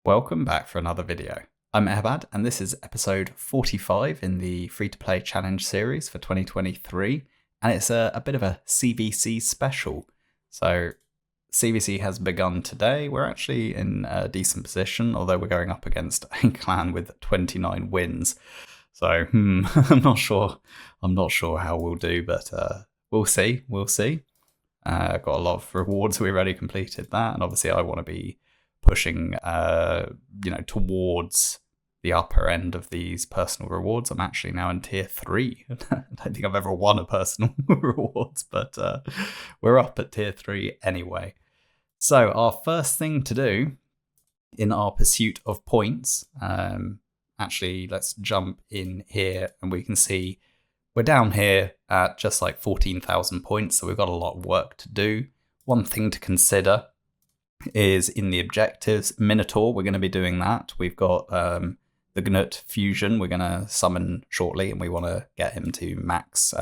Welcome back for another video. I'm Eharbad, and this is episode 45 in the free-to-play challenge series for 2023, and it's a bit of a CVC special. So CVC has begun today. We're actually in a decent position, although we're going up against a clan with 29 wins. So I'm not sure how we'll do, but we'll see. Got a lot of rewards. We've already completed that, and obviously I want to be pushing towards the upper end of these personal rewards. I'm actually now in tier 3. I don't think I've ever won a personal rewards, but we're up at tier 3 anyway. So our first thing to do in our pursuit of points, actually let's jump in here and we can see we're down here at just like 14,000 points, so we've got a lot of work to do. One thing to consider is in the objectives. Minotaur, we're going to be doing that. We've got the Gnut fusion we're going to summon shortly, and we want to get him to max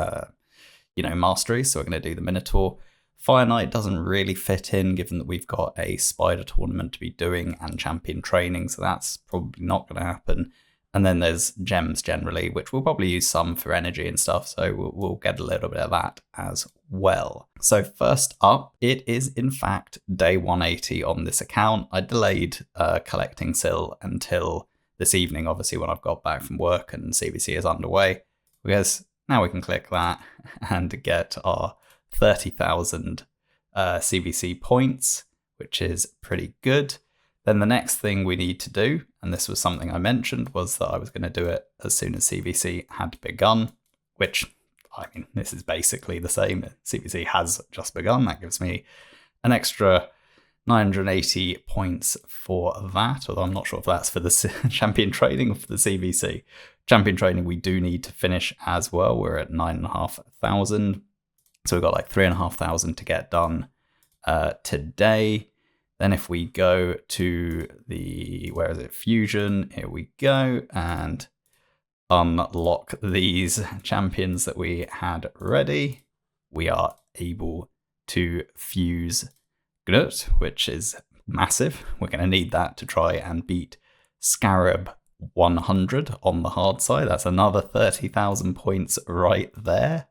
mastery, so we're going to do the Minotaur. Fire Knight doesn't really fit in given that we've got a spider tournament to be doing and champion training, so that's probably not going to happen. And then there's gems generally, which we'll probably use some for energy and stuff, so we'll get a little bit of that as well. So first up, it is in fact day 180 on this account. I delayed collecting Sil until this evening, obviously when I've got back from work and CVC is underway, because now we can click that and get our 30,000 CVC points, which is pretty good. Then the next thing we need to do, and this was something I mentioned, was that I was going to do it as soon as CVC had begun, which, I mean, this is basically the same. CVC has just begun. That gives me an extra 980 points for that, although I'm not sure if that's for the champion training or for the CVC. Champion training we do need to finish as well. We're at 9,500. So we've got like 3,500 to get done today. Then if we go to the, fusion, here we go, and unlock these champions that we had ready, we are able to fuse Gnut, which is massive. We're going to need that to try and beat Scarab 100 on the hard side. That's another 30,000 points right there.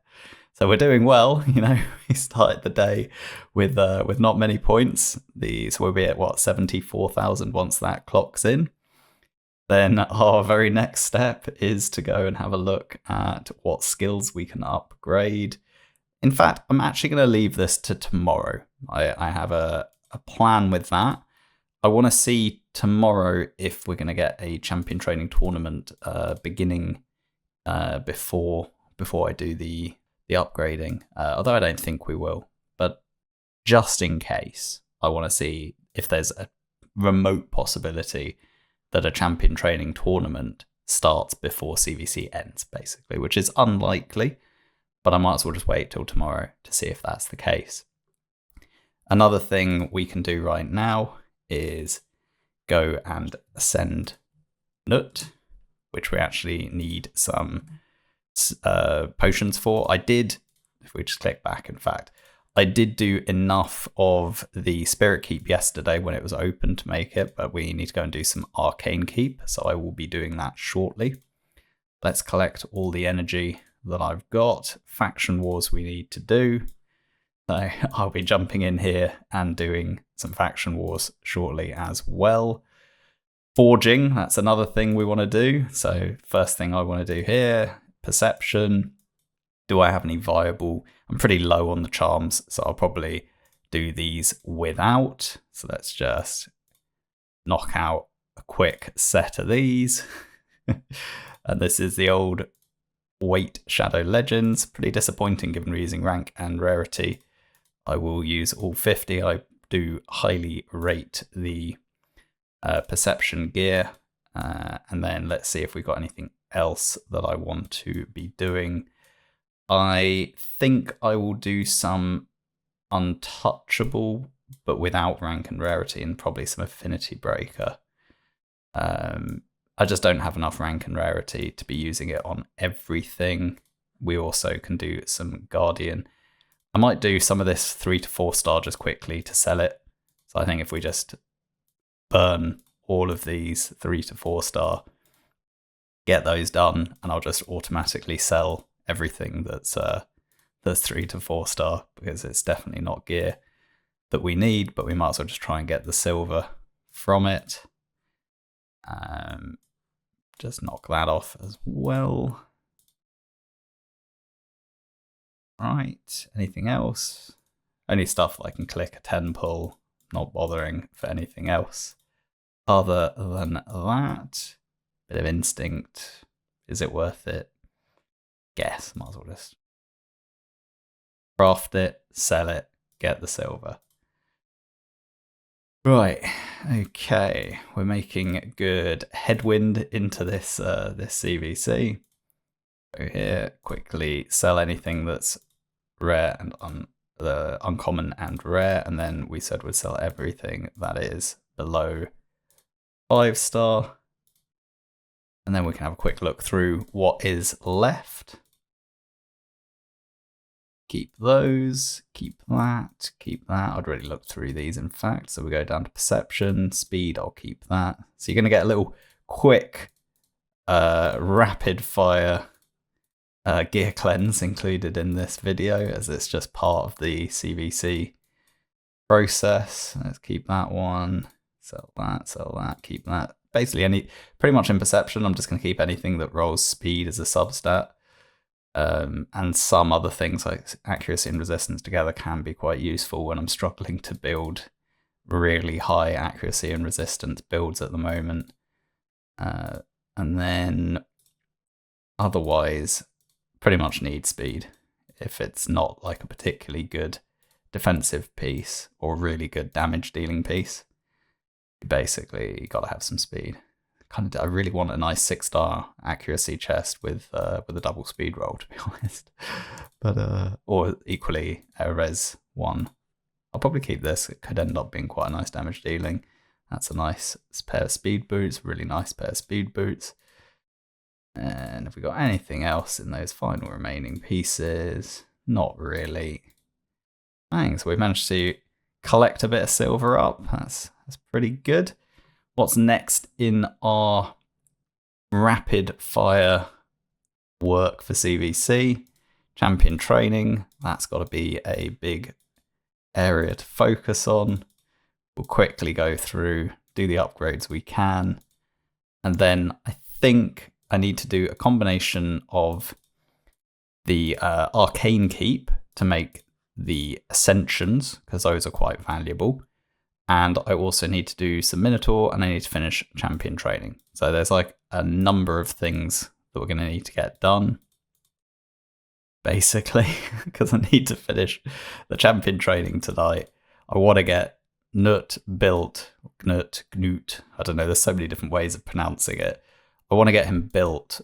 So we're doing well, we started the day with not many points. So we'll be at 74,000 once that clocks in. Then our very next step is to go and have a look at what skills we can upgrade. In fact, I'm actually going to leave this to tomorrow. I have a plan with that. I want to see tomorrow if we're going to get a champion training tournament beginning before I do the upgrading, although I don't think we will, but just in case, I want to see if there's a remote possibility that a champion training tournament starts before CVC ends, basically, which is unlikely, but I might as well just wait till tomorrow to see if that's the case. Another thing we can do right now is go and ascend Nut, which we actually need some potions for. If we just click back, in fact, I did do enough of the Spirit Keep yesterday when it was open to make it, but we need to go and do some Arcane Keep, so I will be doing that shortly. Let's collect all the energy that I've got. Faction Wars we need to do, so I'll be jumping in here and doing some Faction Wars shortly as well. Forging, that's another thing we want to do. So first thing I want to do here, Perception. Do I have any viable? I'm pretty low on the charms, so I'll probably do these without. So let's just knock out a quick set of these. And this is the old Weight Shadow Legends. Pretty disappointing given we're using rank and rarity. I will use all 50. I do highly rate the Perception gear. And then let's see if we've got anything else that I want to be doing. I think I will do some Untouchable, but without rank and rarity, and probably some Affinity Breaker. I just don't have enough rank and rarity to be using it on everything. We also can do some Guardian. I might do some of this 3 to 4 star just quickly to sell it. So I think if we just burn all of these 3 to 4 star, get those done, and I'll just automatically sell everything that's 3 to 4 star, because it's definitely not gear that we need, but we might as well just try and get the silver from it. Just knock that off as well. Right, anything else? Only stuff I can click a 10 pull, not bothering for anything else. Other than that, bit of instinct. Is it worth it? Guess, might as well just craft it, sell it, get the silver. Right, okay, we're making good headwind into this this CVC. Go here, quickly sell anything that's rare and uncommon and rare, and then we said we'd sell everything that is below 5 star. And then we can have a quick look through what is left. Keep those, keep that, keep that. I'd already looked through these, in fact. So we go down to perception, speed, I'll keep that. So you're going to get a little quick, rapid fire gear cleanse included in this video, as it's just part of the CVC process. Let's keep that one, sell that, keep that. Basically, pretty much in perception, I'm just going to keep anything that rolls speed as a substat. And some other things like accuracy and resistance together can be quite useful when I'm struggling to build really high accuracy and resistance builds at the moment. And then otherwise, pretty much need speed. If it's not like a particularly good defensive piece or really good damage dealing piece, basically you got to have some speed. I really want a nice 6 star accuracy chest with a double speed roll, to be honest. But or equally a res 1. I'll probably keep this. It could end up being quite a nice damage dealing. That's a nice pair of speed boots, really nice pair of speed boots. And have we got anything else in those final remaining pieces? Not really. Dang, so we managed to collect a bit of silver up. That's pretty good. What's next in our rapid fire work for CVC? Champion training. That's got to be a big area to focus on. We'll quickly go through, do the upgrades we can. And then I think I need to do a combination of the arcane keep to make the ascensions, because those are quite valuable. And I also need to do some Minotaur, and I need to finish champion training. So there's like a number of things that we're going to need to get done, basically, because I need to finish the champion training tonight. I want to get Knut built, Knut, I don't know, there's so many different ways of pronouncing it. I want to get him built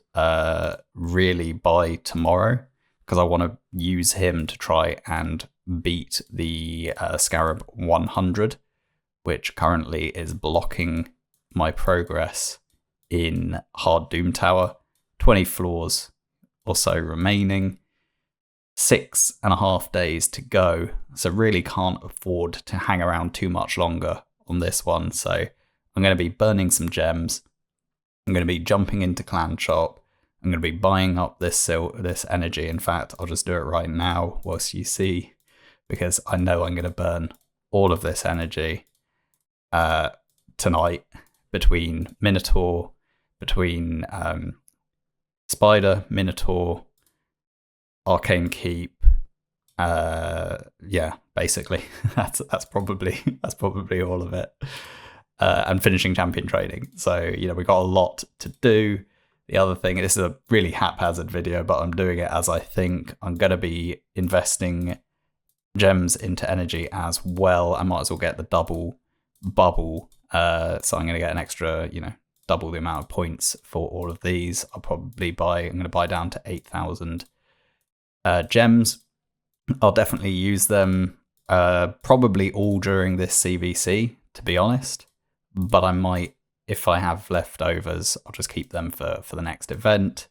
really by tomorrow, because I want to use him to try and beat the Scarab 100. Which currently is blocking my progress in Hard Doom Tower. 20 floors or so remaining. 6.5 days to go. So really can't afford to hang around too much longer on this one. So I'm going to be burning some gems. I'm going to be jumping into Clan Shop. I'm going to be buying up this energy. In fact, I'll just do it right now whilst you see, because I know I'm going to burn all of this energy tonight between Minotaur, between Spider, Minotaur, Arcane Keep. Yeah, basically that's probably all of it. And finishing champion training. So, we got a lot to do. The other thing, this is a really haphazard video, but I'm doing it as I think. I'm going to be investing gems into energy as well. I might as well get the double bubble, so I'm going to get an extra, double the amount of points for all of these. I'm going to buy down to 8,000 gems. I'll definitely use them probably all during this CVC, to be honest, but I might, if I have leftovers, I'll just keep them for the next event.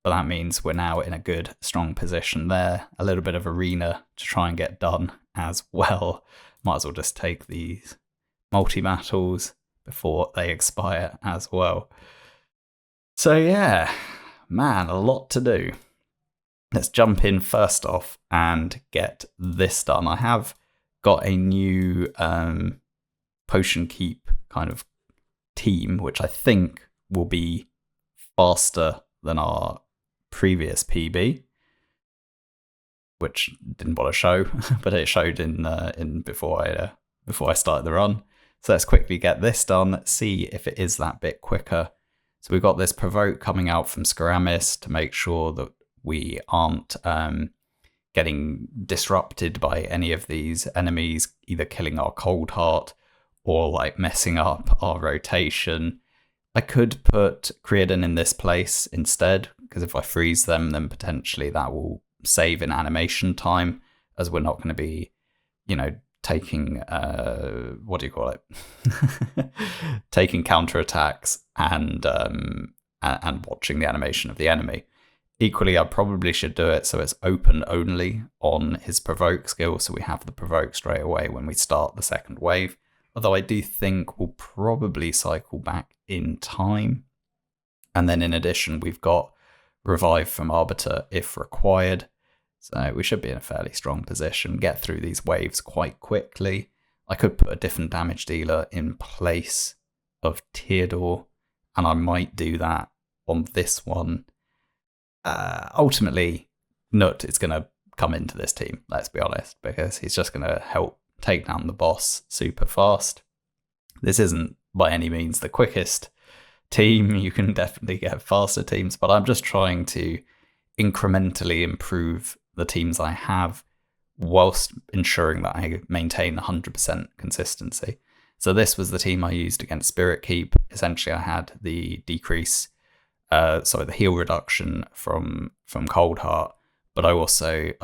But that means we're now in a good, strong position there. A little bit of arena to try and get done as well. Might as well just take these multi-battles, before they expire as well. So yeah, man, a lot to do. Let's jump in first off and get this done. I have got a new potion keep kind of team, which I think will be faster than our previous PB, which didn't want to show, but it showed in before I started the run. So let's quickly get this done, see if it is that bit quicker. So we've got this provoke coming out from Skaramis to make sure that we aren't getting disrupted by any of these enemies, either killing our cold heart or like messing up our rotation. I could put Creedon in this place instead, because if I freeze them, then potentially that will save in animation time, as we're not going to be, taking taking counterattacks and watching the animation of the enemy. Equally, I probably should do it so it's open only on his provoke skill, so we have the provoke straight away when we start the second wave. Although I do think we'll probably cycle back in time. And then in addition, we've got revive from Arbiter if required. So we should be in a fairly strong position, get through these waves quite quickly. I could put a different damage dealer in place of Theodore, and I might do that on this one. Ultimately, Nut is going to come into this team, let's be honest, because he's just going to help take down the boss super fast. This isn't by any means the quickest team. You can definitely get faster teams, but I'm just trying to incrementally improve the teams I have whilst ensuring that I maintain 100% consistency. So this was the team I used against Spirit Keep. Essentially, I had the decrease, the heal reduction from Cold Heart, but I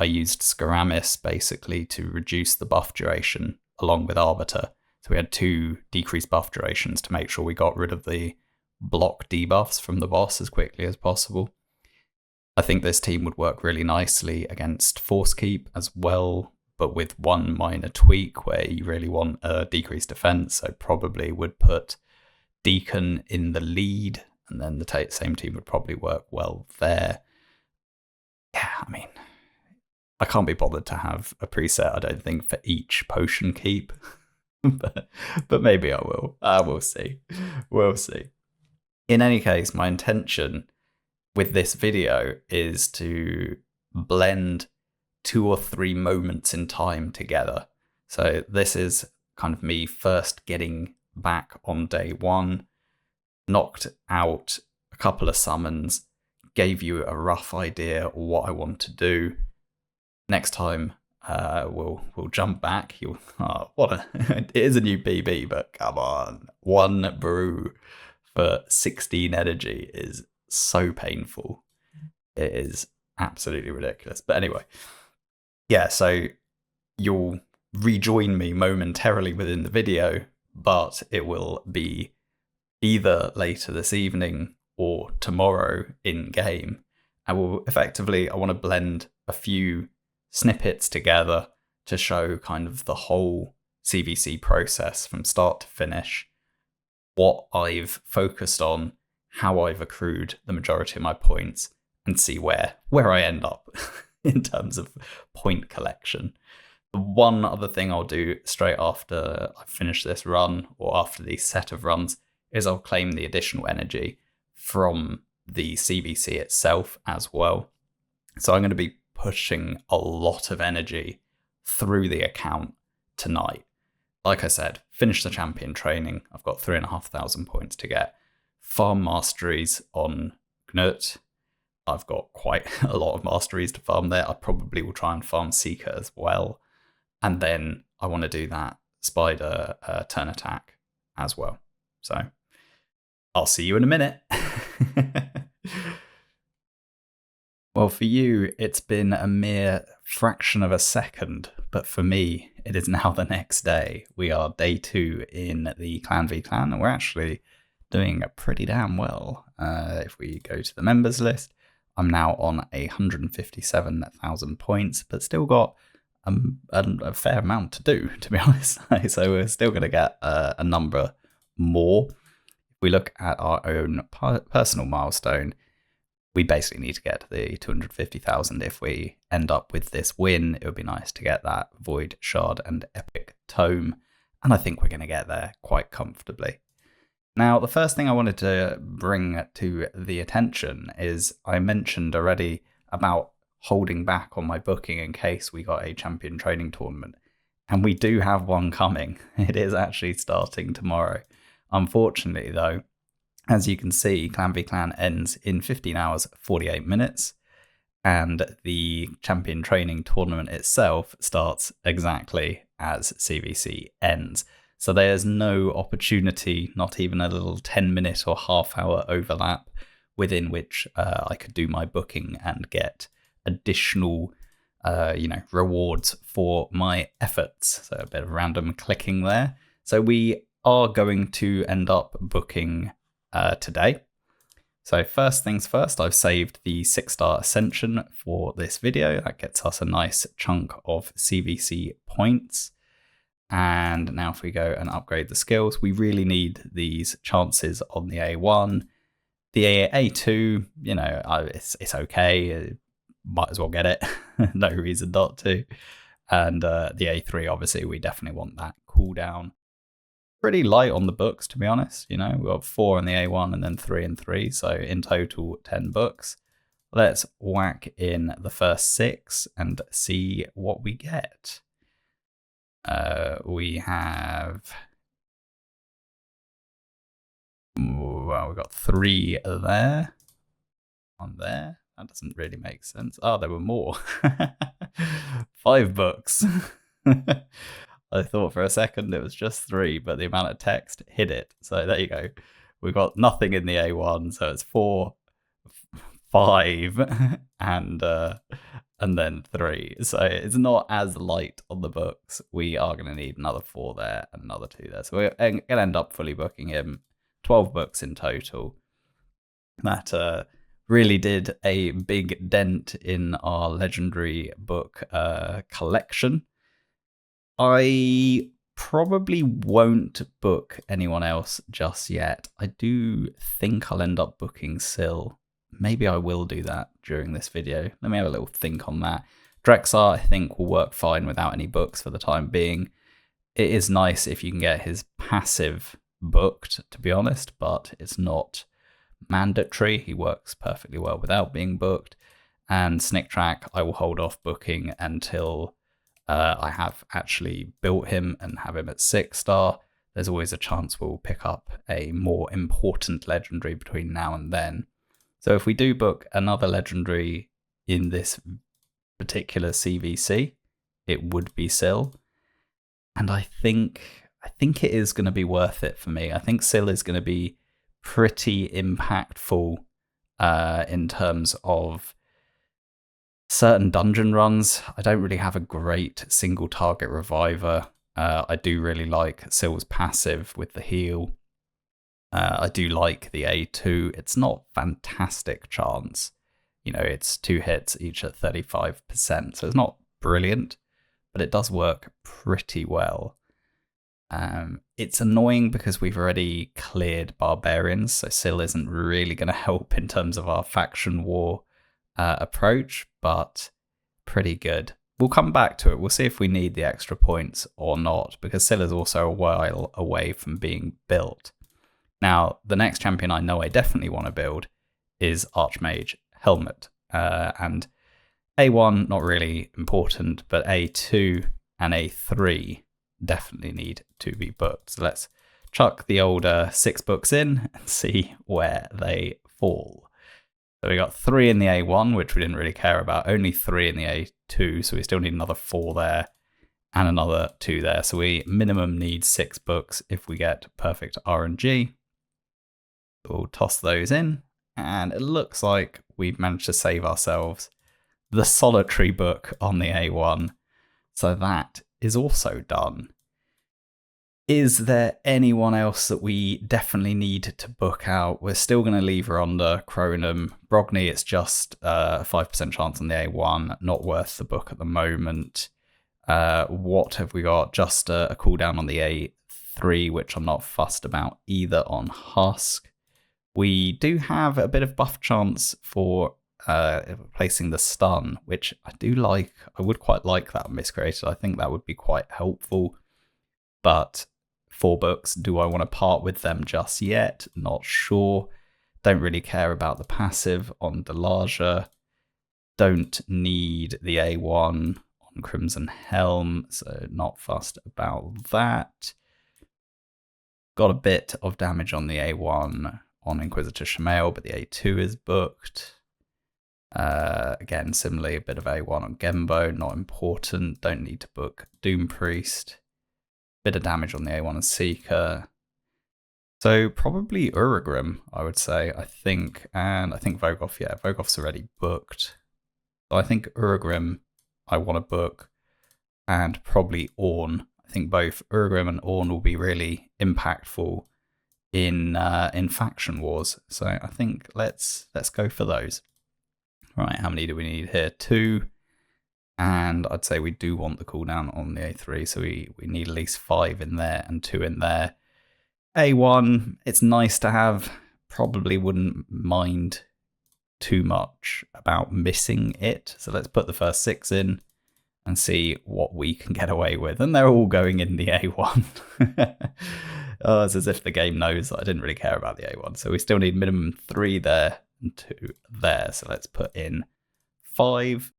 used Skaramis basically to reduce the buff duration along with Arbiter. So we had 2 decreased buff durations to make sure we got rid of the block debuffs from the boss as quickly as possible. I think this team would work really nicely against Force Keep as well, but with one minor tweak where you really want a decreased defense. So probably would put Deacon in the lead, and then the same team would probably work well there. Yeah, I mean, I can't be bothered to have a preset, I don't think, for each potion keep. but maybe I will. We'll see. We'll see. In any case, my intention with this video is to blend 2 or 3 moments in time together. So this is kind of me first getting back on day 1, knocked out a couple of summons, gave you a rough idea of what I want to do. Next time, we'll jump back. It is a new PB, but come on, 1 brew for 16 energy is so painful. It is absolutely ridiculous. But anyway, yeah, so you'll rejoin me momentarily within the video, but it will be either later this evening or tomorrow in game. I want to blend a few snippets together to show kind of the whole CVC process from start to finish, what I've focused on, how I've accrued the majority of my points, and see where I end up in terms of point collection. The one other thing I'll do straight after I finish this run, or after the set of runs, is I'll claim the additional energy from the CVC itself as well. So I'm going to be pushing a lot of energy through the account tonight. Like I said, finish the champion training. I've got 3,500 points to get. Farm masteries on Gnut. I've got quite a lot of masteries to farm there. I probably will try and farm Seeker as well. And then I want to do that Spider turn attack as well. So I'll see you in a minute. Well, for you, it's been a mere fraction of a second, but for me, it is now the next day. We are day 2 in the Clan v Clan, and we're actually doing pretty damn well. If we go to the members list, I'm now on 157,000 points, but still got a fair amount to do, to be honest. So we're still going to get a number more. If we look at our own personal milestone, we basically need to get to the 250,000. If we end up with this win, it would be nice to get that Void Shard and Epic Tome, and I think we're going to get there quite comfortably. Now, the first thing I wanted to bring to the attention is I mentioned already about holding back on my booking in case we got a champion training tournament. And we do have one coming. It is actually starting tomorrow. Unfortunately, though, as you can see, Clan v Clan ends in 15 hours, 48 minutes. And the champion training tournament itself starts exactly as CVC ends. So there's no opportunity, not even a little 10-minute or half-hour overlap within which I could do my booking and get additional rewards for my efforts. So a bit of random clicking there. So we are going to end up booking today. So first things first, I've saved the 6-star Ascension for this video. That gets us a nice chunk of CVC points. And now if we go and upgrade the skills, we really need these chances on the A1. The A2, it's okay. Might as well get it. No reason not to. And the A3, obviously, we definitely want that cooldown. Pretty light on the books, to be honest. We've got 4 on the A1 and then 3 and 3. So in total, 10 books. Let's whack in the first 6 and see what we get. We have... Well, we've got 3 there. On there. That doesn't really make sense. Oh, there were more. 5 books. I thought for a second it was just 3, but the amount of text hid it. So there you go. We've got nothing in the A1, so it's 4, 5, and then 3. So it's not as light on the books. We are going to need another 4 there and another 2 there. So we're going to end up fully booking him. 12 books in total. That really did a big dent in our legendary book collection. I probably won't book anyone else just yet. I do think I'll end up booking Syl. Maybe I will do that during this video. Let me have a little think on that. Drexar, I think, will work fine without any books for the time being. It is nice if you can get his passive booked, to be honest, but it's not mandatory. He works perfectly well without being booked. And Snick Track, I will hold off booking until I have actually built him and have him at 6-star. There's always a chance we'll pick up a more important legendary between now and then. So if we do book another legendary in this particular CVC, it would be Syl. And I think it is going to be worth it for me. I think Syl is going to be pretty impactful in terms of certain dungeon runs. I don't really have a great single target reviver. I do really like Syl's passive with the heal. I do like the A2. It's not fantastic chance. It's 2 hits each at 35%. So it's not brilliant, but it does work pretty well. It's annoying because we've already cleared barbarians, so Syl isn't really going to help in terms of our faction war approach, but pretty good. We'll come back to it. We'll see if we need the extra points or not, because Syl is also a while away from being built. Now, the next champion I know I definitely want to build is Archmage Helmet. And A1, not really important, but A2 and A3 definitely need to be booked. So let's chuck the older 6 books in and see where they fall. So we got 3 in the A1, which we didn't really care about, only 3 in the A2, so we still need another 4 there and another 2 there. So we minimum need 6 books if we get perfect RNG. We'll toss those in, and it looks like we've managed to save ourselves the solitary book on the A1. So that is also done. Is there anyone else that we definitely need to book out? We're still going to leave Ronda, Cronum, Brogni. It's just a 5% chance on the A1. Not worth the book at the moment. What have we got? Just a cooldown on the A3, which I'm not fussed about either on Husk. We do have a bit of buff chance for placing the stun, which I do like. I would quite like that miscreated. I think that would be quite helpful. But 4 books, do I want to part with them just yet? Not sure. Don't really care about the passive on Delaja. Don't need the A1 on Crimson Helm, so not fussed about that. Got a bit of damage on the A1 on Inquisitor Shamael, but the A2 is booked. Again, similarly, a bit of A1 on Gembo, not important. Don't need to book Doom Priest. Bit of damage on the A1 and Seeker. So probably Uragrim, I would say, I think. And I think Vogoth, yeah, Vogoth's already booked. So I think Uragrim I want to book, and probably Ornn. I think both Uragrim and Ornn will be really impactful in faction wars. So I think let's go for those. Right, how many do we need here? 2. And I'd say we do want the cooldown on the A3, so we need at least 5 in there and 2 in there. A1, it's nice to have. Probably wouldn't mind too much about missing it. So let's put the first 6 in and see what we can get away with. And they're all going in the A1. Oh, it's as if the game knows that I didn't really care about the A1. So we still need minimum 3 there and 2 there. So let's put in 5.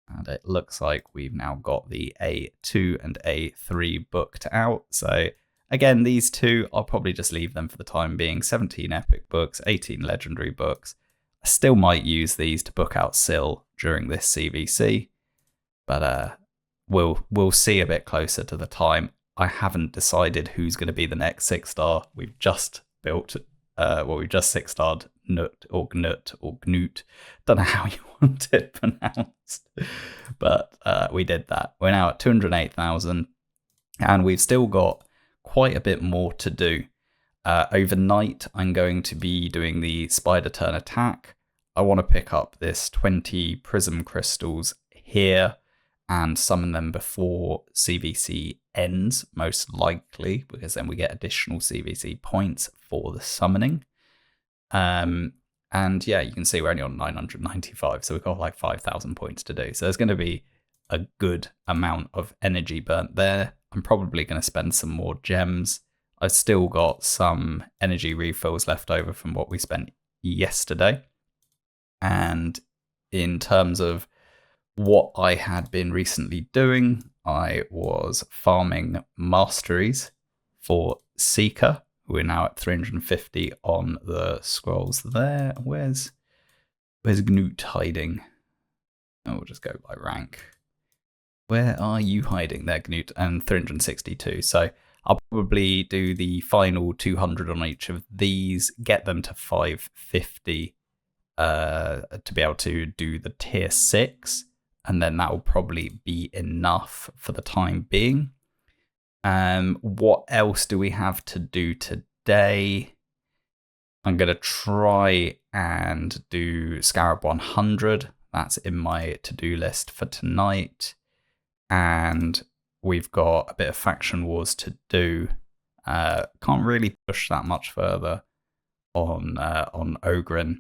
And it looks like we've now got the A2 and A3 booked out. So again, these 2, I'll probably just leave them for the time being. 17 epic books, 18 legendary books. I still might use these to book out Syl during this CVC. But we'll see a bit closer to the time. I haven't decided who's going to be the next 6-star. We've just built, we've just 6-starred Nut or Gnut or Gnut. Don't know how you want it pronounced. But we did that. We're now at 208,000. And we've still got quite a bit more to do. Overnight, I'm going to be doing the Spider Turn attack. I want to pick up this 20 Prism Crystals here and summon them before CVC ends, most likely, because then we get additional CVC points for the summoning. And yeah, you can see we're only on 995, so we've got like 5,000 points to do. So there's going to be a good amount of energy burnt there. I'm probably going to spend some more gems. I've still got some energy refills left over from what we spent yesterday. And in terms of what I had been recently doing, I was farming masteries for Seeker. We're now at 350 on the scrolls there. Where's Gnut hiding? Oh, we'll just go by rank. Where are you hiding there, Gnut? And 362. So I'll probably do the final 200 on each of these, get them to 550 to be able to do the tier 6. And then that will probably be enough for the time being. What else do we have to do today? I'm going to try and do Scarab 100. That's in my to-do list for tonight. And we've got a bit of faction wars to do. Can't really push that much further on Ogryn.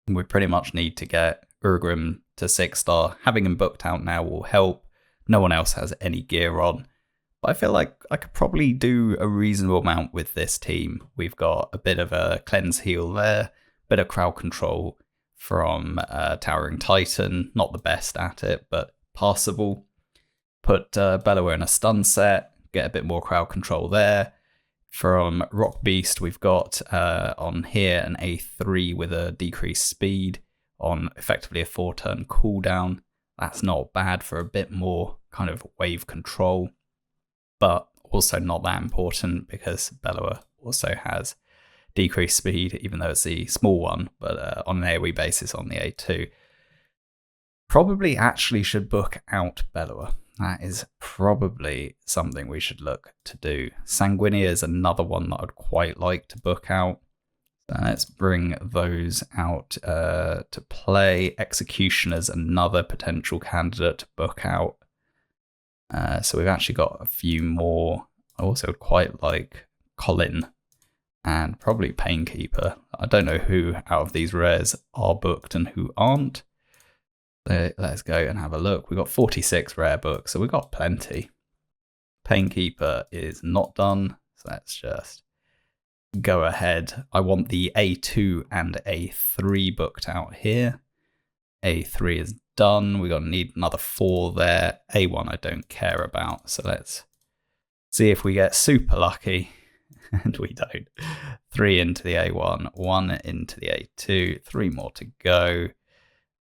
We pretty much need to get Urgrim to 6-star. Having him booked out now will help. No one else has any gear on. But I feel like I could probably do a reasonable amount with this team. We've got a bit of a cleanse heal there, bit of crowd control from Towering Titan. Not the best at it, but passable. Put Bellower in a stun set, get a bit more crowd control there. From Rock Beast, we've got on here an A3 with a decreased speed on effectively a 4-turn cooldown. That's not bad for a bit more kind of wave control, but also not that important because Bellower also has decreased speed, even though it's the small one, but on an AoE basis on the A2. Probably actually should book out Bellower. That is probably something we should look to do. Sanguinea is another one that I'd quite like to book out. So let's bring those out to play. Executioner's another potential candidate to book out. So we've actually got a few more I also quite like Colin and probably Painkeeper. I don't know who out of these rares are booked and who aren't. So let's go and have a look. We've got 46 rare books, so we've got plenty. Painkeeper is not done, so let's just go ahead. I want the A2 and A3 booked out here. A3 is done. We're going to need another 4 there. A1 I don't care about, so let's see if we get super lucky. And we don't. 3 into the A1, 1 into the A2, 3 more to go.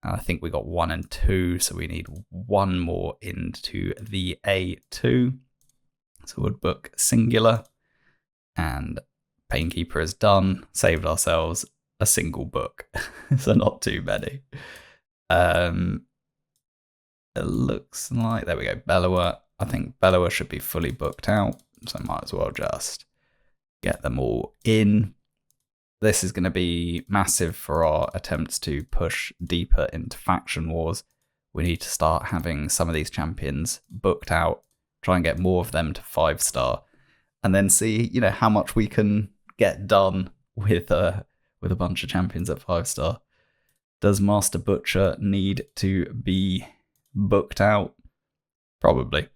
I think we got 1 and 2, so we need 1 more into the A2. So we'll book singular, and Painkeeper is done. Saved ourselves a single book, so not too many. It looks like, there we go, Bellower. I think Bellower should be fully booked out, so I might as well just get them all in. This is going to be massive for our attempts to push deeper into faction wars. We need to start having some of these champions booked out, try and get more of them to 5-star, and then see, you know, how much we can get done with a bunch of champions at 5-star. Does Master Butcher need to be booked out? Probably.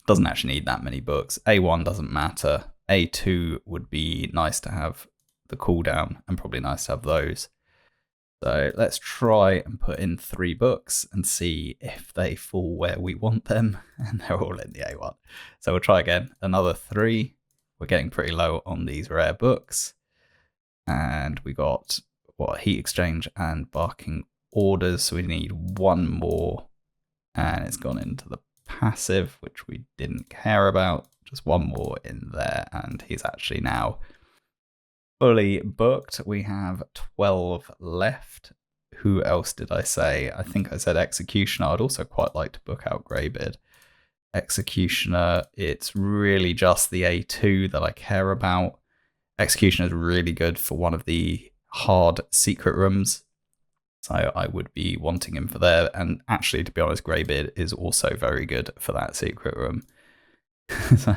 Doesn't actually need that many books. A1 doesn't matter. A2 would be nice to have the cooldown, and probably nice to have those. So let's try and put in 3 books and see if they fall where we want them, and they're all in the A1. So we'll try again. Another 3. We're getting pretty low on these rare books. And we got, what, Heat Exchange and Barking Orders, so we need 1 more. And it's gone into the passive, which we didn't care about. Just 1 more in there, and he's actually now fully booked. We have 12 left. Who else did I say? I think I said Executioner. I'd also quite like to book out Greybeard. Executioner, it's really just the A2 that I care about. Executioner is really good for one of the hard secret rooms, so I would be wanting him for there. And actually, to be honest, Greybeard is also very good for that secret room. So,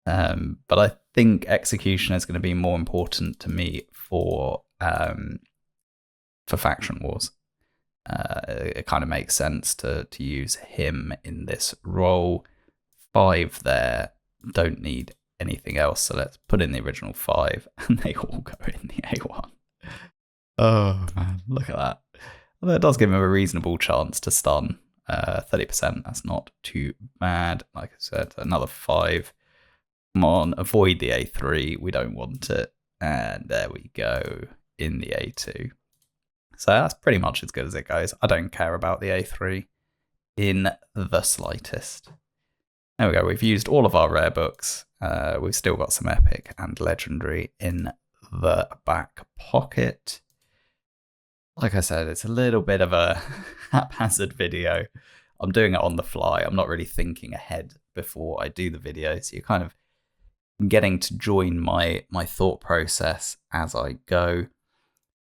but I think Executioner is going to be more important to me for faction wars. It kind of makes sense to use him in this role. 5 there, don't need anything else, so let's put in the original 5, and they all go in the A1. Oh man, look at that. Although it does give him a reasonable chance to stun. 30%, that's not too bad. Like I said, another 5. Come on, avoid the A3, we don't want it. And there we go, in the A2. So that's pretty much as good as it goes. I don't care about the A3 in the slightest. There we go, we've used all of our rare books. We've still got some epic and legendary in the back pocket. Like I said, it's a little bit of a haphazard video. I'm doing it on the fly. I'm not really thinking ahead before I do the video. So you're kind of getting to join my thought process as I go.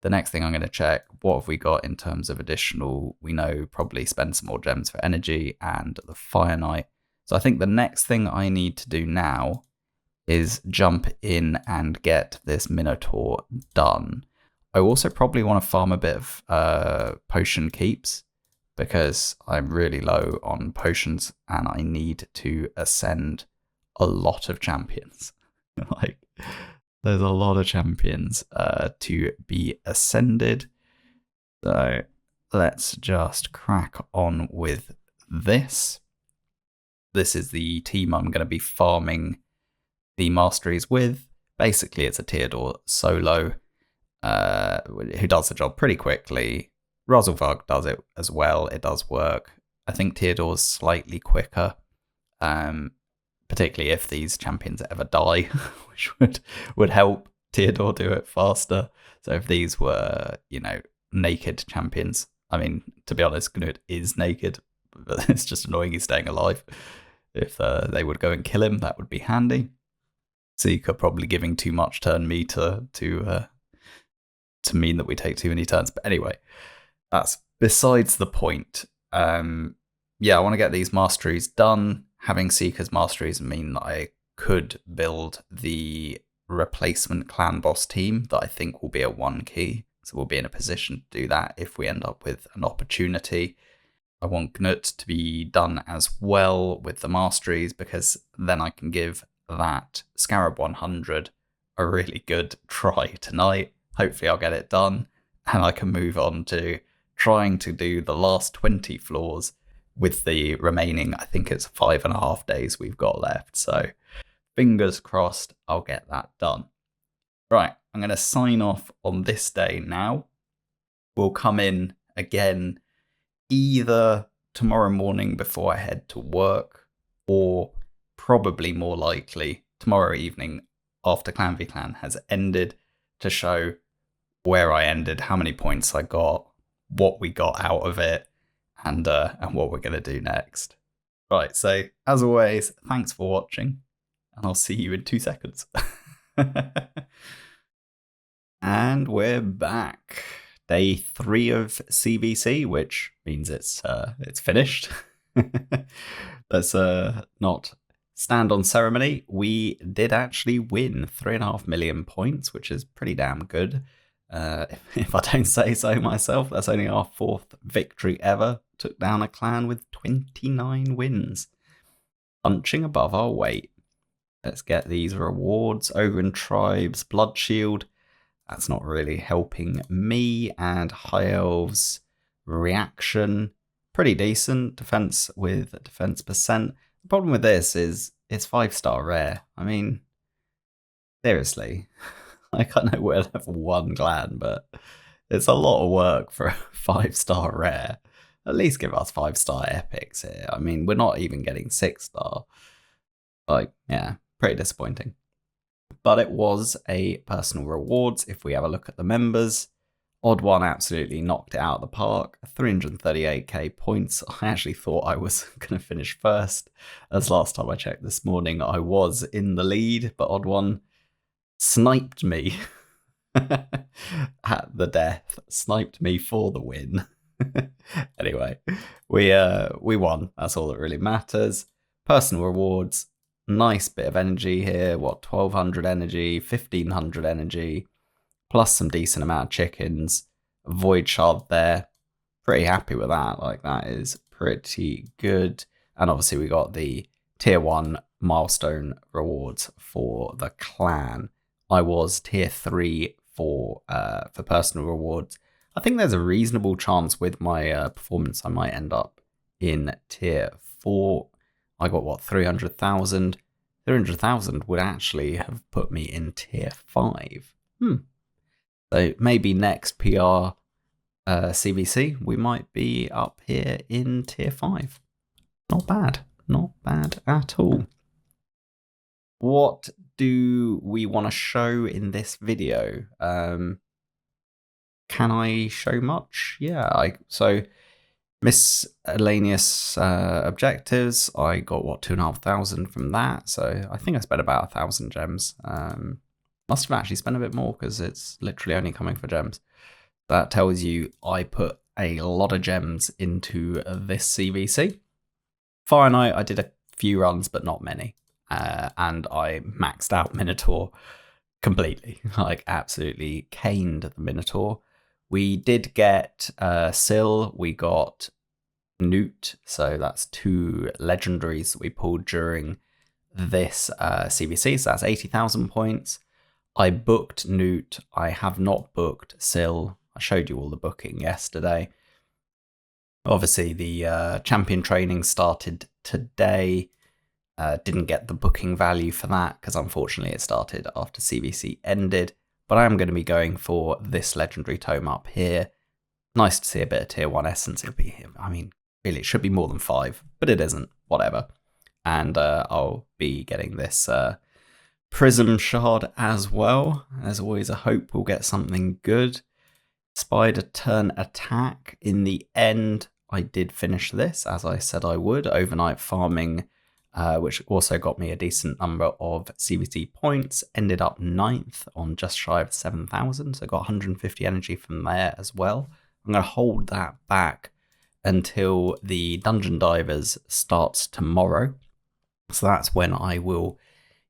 The next thing I'm going to check, what have we got in terms of additional? We know probably spend some more gems for energy and the Fire Knight. So I think the next thing I need to do now is jump in and get this Minotaur done. I also probably want to farm a bit of potion keeps, because I'm really low on potions and I need to ascend a lot of champions. Like, there's a lot of champions to be ascended. So let's just crack on with this. This is the team I'm going to be farming the masteries with. Basically, it's a Theodore solo who does the job pretty quickly. Rosalvug does it as well. It does work. I think Theodore's slightly quicker, particularly if these champions ever die, which would help Theodore do it faster. So if these were, you know, naked champions, I mean, to be honest, Knut is naked, but it's just annoying he's staying alive. If they would go and kill him, that would be handy. Seeker probably giving too much turn meter to mean that we take too many turns. But anyway, that's besides the point. Yeah, I want to get these masteries done, having Seeker's Masteries mean that I could build the replacement clan boss team that I think will be a 1 key. So we'll be in a position to do that if we end up with an opportunity. I want Gnut to be done as well with the Masteries, because then I can give that Scarab 100 a really good try tonight. Hopefully I'll get it done, and I can move on to trying to do the last 20 floors with the remaining, I think it's 5.5 days we've got left. So fingers crossed I'll get that done. Right, I'm going to sign off on this day now. We'll come in again either tomorrow morning before I head to work, or probably more likely tomorrow evening after Clan v Clan has ended, to show where I ended, how many points I got, what we got out of it, and what we're going to do next. Right, so as always, thanks for watching, and I'll see you in 2 seconds. And we're back. Day 3 of CVC, which means it's finished. Let's not stand on ceremony. We did actually win 3.5 million points, which is pretty damn good. If I don't say so myself, that's only our 4th victory ever. Took down a clan with 29 wins. Punching above our weight. Let's get these rewards. Ogre Tribes, Blood Shield. That's not really helping me. And High Elves reaction. Pretty decent. Defense with defense percent. The problem with this is it's 5-star rare. I mean, seriously. Like, I know we're level 1 clan, but it's a lot of work for a 5-star rare. At least give us 5-star epics here. I mean, we're not even getting 6-star. Like, yeah, pretty disappointing. But it was a personal rewards. If we have a look at the members, Odd One absolutely knocked it out of the park. 338k points. I actually thought I was going to finish first, as last time I checked this morning I was in the lead, but Odd One sniped me at the death. Sniped me for the win. Anyway, we won. That's all that really matters. Personal rewards. Nice bit of energy here. What, 1200 energy, 1500 energy, plus some decent amount of chickens. Void shard there. Pretty happy with that. Like, that is pretty good. And obviously we got the tier 1 milestone rewards for the clan. I was tier 3 for personal rewards. I think there's a reasonable chance with my performance I might end up in tier 4. I got, what, 300,000? 300,000 would actually have put me in tier 5. So maybe next PR CVC, we might be up here in tier 5. Not bad. Not bad at all. What do we want to show in this video? Can I show much? Yeah, so miscellaneous objectives, I got, what, 2,500 from that, so I think I spent about 1,000 gems. Must have actually spent a bit more, because it's literally only coming for gems. That tells you I put a lot of gems into this CVC. Fire Knight, I did a few runs, but not many. And I maxed out Minotaur completely. Like, absolutely caned the Minotaur. We did get Syl, we got Newt, so that's 2 legendaries that we pulled during this CVC, so that's 80,000 points. I booked Newt, I have not booked Syl. I showed you all the booking yesterday. Obviously, the champion training started today. Didn't get the booking value for that, because unfortunately it started after CVC ended. But I am going to be going for this legendary tome up here. Nice to see a bit of tier 1 essence. It'll be, I mean, really, it should be more than 5, but it isn't. Whatever. And I'll be getting this prism shard as well. There's always a hope we'll get something good. Spider turn attack. In the end, I did finish this, as I said I would. Overnight farming, which also got me a decent number of CVC points. Ended up 9th on just shy of 7,000, so got 150 energy from there as well. I'm going to hold that back until the Dungeon Divers starts tomorrow. So that's when I will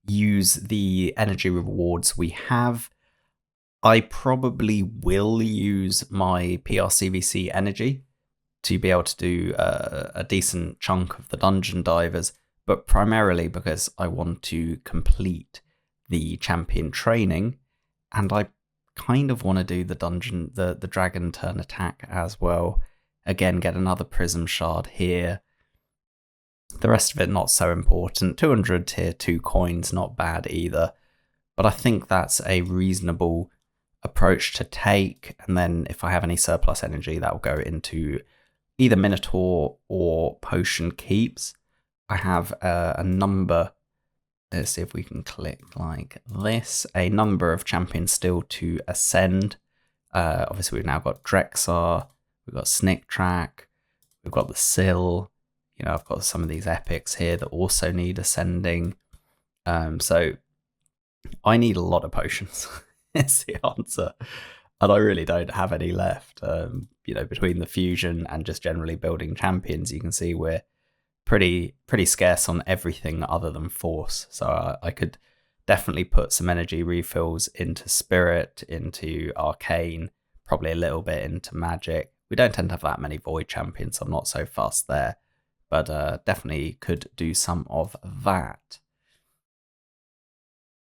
use the energy rewards we have. I probably will use my PRCVC energy to be able to do a decent chunk of the dungeon divers, but primarily because I want to complete the champion training, and I kind of want to do the dragon turn attack as well. Again, get another prism shard here. The rest of it not so important. 200 tier 2 coins, not bad either. But I think that's a reasonable approach to take. And then if I have any surplus energy, that will go into either Minotaur or Potion Keeps. I have a number. Let's see if we can click like this. A number of champions still to ascend. Obviously, we've now got Drexar. We've got Snick Track. We've got the Sill. You know, I've got some of these epics here that also need ascending. So I need a lot of potions. Is the answer. And I really don't have any left. You know, between the fusion and just generally building champions, you can see we're pretty scarce on everything other than force. So I could definitely put some energy refills into spirit, into arcane, probably a little bit into magic. We don't tend to have that many void champions, so I'm not so fussed there. But definitely could do some of that.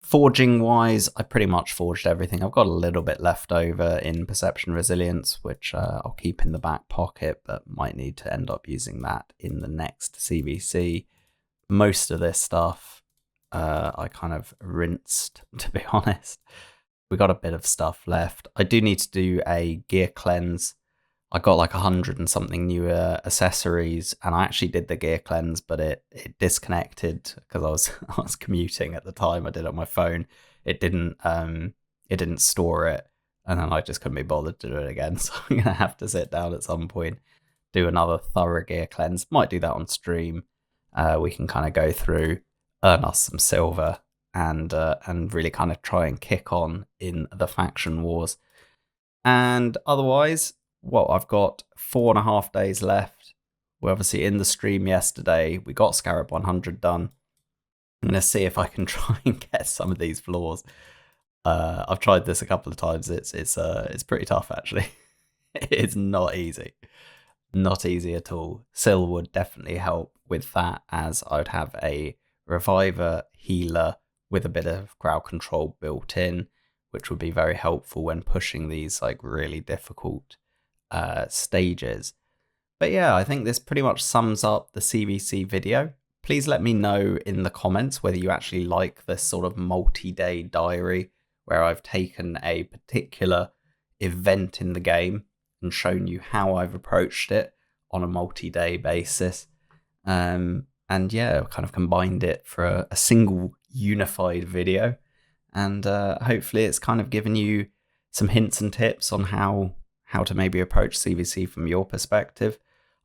Forging wise, I pretty much forged everything. I've got a little bit left over in Perception Resilience, which I'll keep in the back pocket, but might need to end up using that in the next CVC. Most of this stuff I kind of rinsed, to be honest. We got a bit of stuff left. I do need to do a gear cleanse. I got like 100 and something new accessories, and I actually did the gear cleanse, but it disconnected because I was commuting at the time. I did it on my phone. It didn't store it, and then I just couldn't be bothered to do it again. So I'm gonna have to sit down at some point, do another thorough gear cleanse. Might do that on stream. We can kind of go through, earn us some silver, and really kind of try and kick on in the faction wars. And otherwise, well, I've got 4.5 days left. We're obviously in the stream yesterday. We got Scarab 100 done. I'm going to see if I can try and get some of these floors. I've tried this a couple of times. It's pretty tough, actually. It's not easy. Not easy at all. Syl would definitely help with that, as I'd have a Reviver healer with a bit of crowd control built in, which would be very helpful when pushing these like really difficult stages. But yeah, I think this pretty much sums up the CVC video. Please let me know in the comments whether you actually like this sort of multi-day diary where I've taken a particular event in the game and shown you how I've approached it on a multi-day basis. And yeah, kind of combined it for a single unified video. And hopefully it's kind of given you some hints and tips on how to maybe approach CVC from your perspective.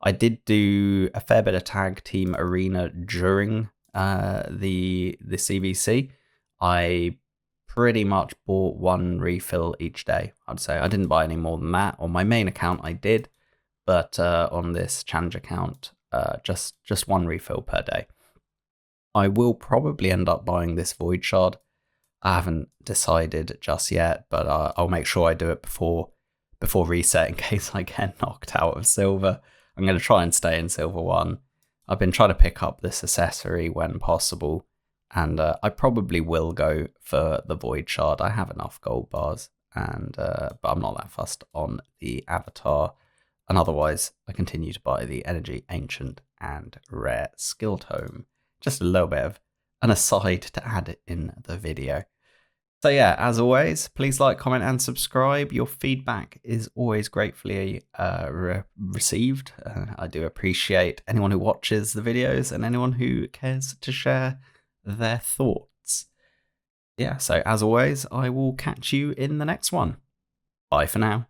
I did do a fair bit of tag team arena during the CVC. I pretty much bought one refill each day, I'd say. I didn't buy any more than that. On my main account I did, but on this challenge account, just one refill per day. I will probably end up buying this void shard. I haven't decided just yet, but I'll make sure I do it before reset in case I get knocked out of silver. I'm going to try and stay in silver 1. I've been trying to pick up this accessory when possible, and I probably will go for the void shard. I have enough gold bars, and but I'm not that fussed on the avatar. And otherwise, I continue to buy the energy ancient and rare skill tome. Just a little bit of an aside to add in the video. So yeah, as always, please like, comment, and subscribe. Your feedback is always gratefully received. I do appreciate anyone who watches the videos and anyone who cares to share their thoughts. Yeah, so as always, I will catch you in the next one. Bye for now.